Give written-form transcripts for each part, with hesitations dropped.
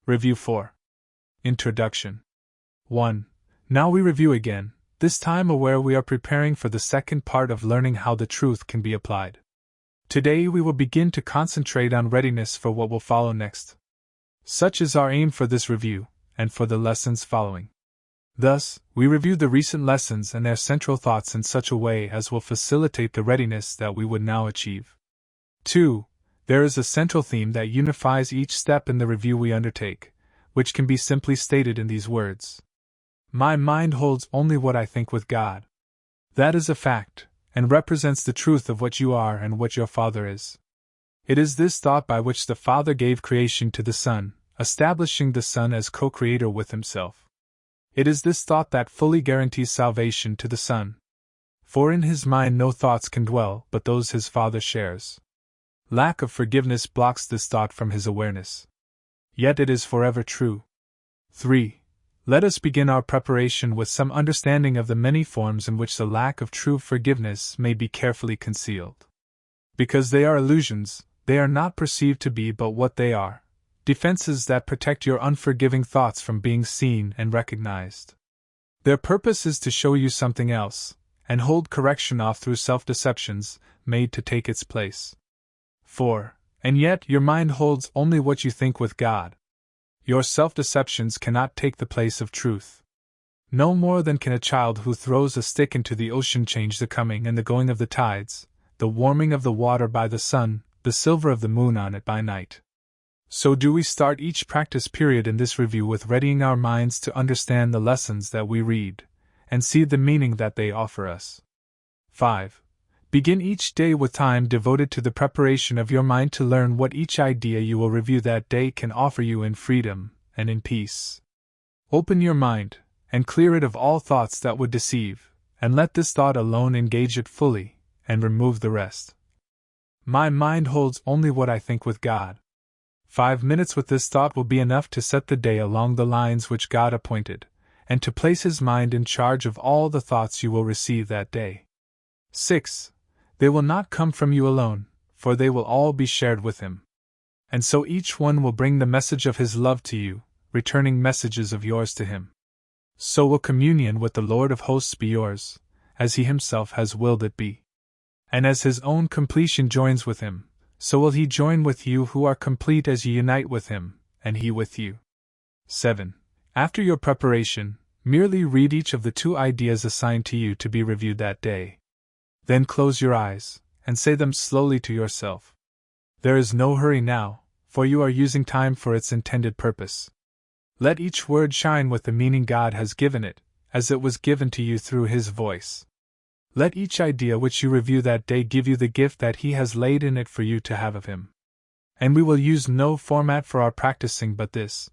Review 4. Introduction. 1. Now we review again, this time aware we are preparing for the second part of learning how the truth can be applied. Today we will begin to concentrate on readiness for what will follow next. Such is our aim for this review, and for the lessons following. Thus, we review the recent lessons and their central thoughts in such a way as will facilitate the readiness that we would now achieve. 2. There is a central theme that unifies each step in the review we undertake, which can be simply stated in these words. My mind holds only what I think with God. That is a fact, and represents the truth of what you are and what your Father is. It is this thought by which the Father gave creation to the Son, establishing the Son as co-creator with Himself. It is this thought that fully guarantees salvation to the Son. For in His mind no thoughts can dwell but those His Father shares. Lack of forgiveness blocks this thought from His awareness. Yet it is forever true. 3. Let us begin our preparation with some understanding of the many forms in which the lack of true forgiveness may be carefully concealed. Because they are illusions, they are not perceived to be but what they are. Defenses that protect your unforgiving thoughts from being seen and recognized. Their purpose is to show you something else, and hold correction off through self-deceptions made to take its place. 4. And yet your mind holds only what you think with God. Your self-deceptions cannot take the place of truth. No more than can a child who throws a stick into the ocean change the coming and the going of the tides, the warming of the water by the sun, the silver of the moon on it by night. So do we start each practice period in this review with readying our minds to understand the lessons that we read, and see the meaning that they offer us. 5. Begin each day with time devoted to the preparation of your mind to learn what each idea you will review that day can offer you in freedom and in peace. Open your mind, and clear it of all thoughts that would deceive, and let this thought alone engage it fully, and remove the rest. My mind holds only what I think with God. 5 minutes with this thought will be enough to set the day along the lines which God appointed, and to place His mind in charge of all the thoughts you will receive that day. 6. They will not come from you alone, for they will all be shared with Him. And so each one will bring the message of His love to you, returning messages of yours to Him. So will communion with the Lord of hosts be yours, as He Himself has willed it be. And as His own completion joins with Him, so will He join with you who are complete as you unite with Him, and He with you. 7. After your preparation, merely read each of the 2 ideas assigned to you to be reviewed that day. Then close your eyes, and say them slowly to yourself. There is no hurry now, for you are using time for its intended purpose. Let each word shine with the meaning God has given it, as it was given to you through His voice. Let each idea which you review that day give you the gift that He has laid in it for you to have of Him. And we will use no format for our practicing but this.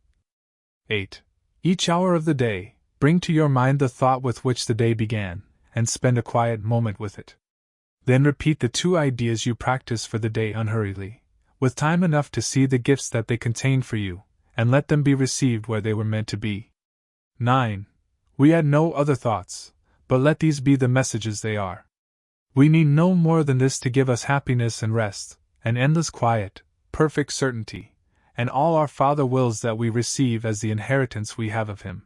8. Each hour of the day, bring to your mind the thought with which the day began, and spend a quiet moment with it. Then repeat the 2 ideas you practice for the day unhurriedly, with time enough to see the gifts that they contain for you, and let them be received where they were meant to be. 9. We add no other thoughts, but let these be the messages they are. We need no more than this to give us happiness and rest, and endless quiet, perfect certainty, and all our Father wills that we receive as the inheritance we have of Him.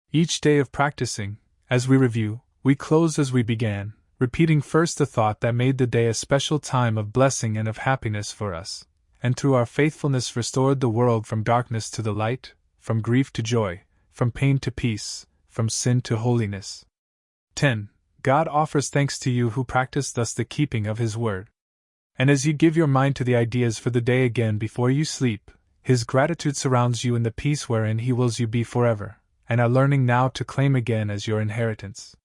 Each day of practicing, as we review, we close as we began, repeating first the thought that made the day a special time of blessing and of happiness for us, and through our faithfulness restored the world from darkness to the light, from grief to joy, from pain to peace, from sin to holiness. 10. God offers thanks to you who practice thus the keeping of His word. And as you give your mind to the ideas for the day again before you sleep, His gratitude surrounds you in the peace wherein He wills you be forever, and are learning now to claim again as your inheritance.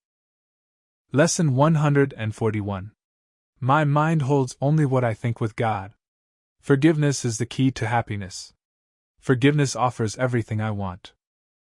Lesson 141. My mind holds only what I think with God. Forgiveness is the key to happiness. Forgiveness offers everything I want.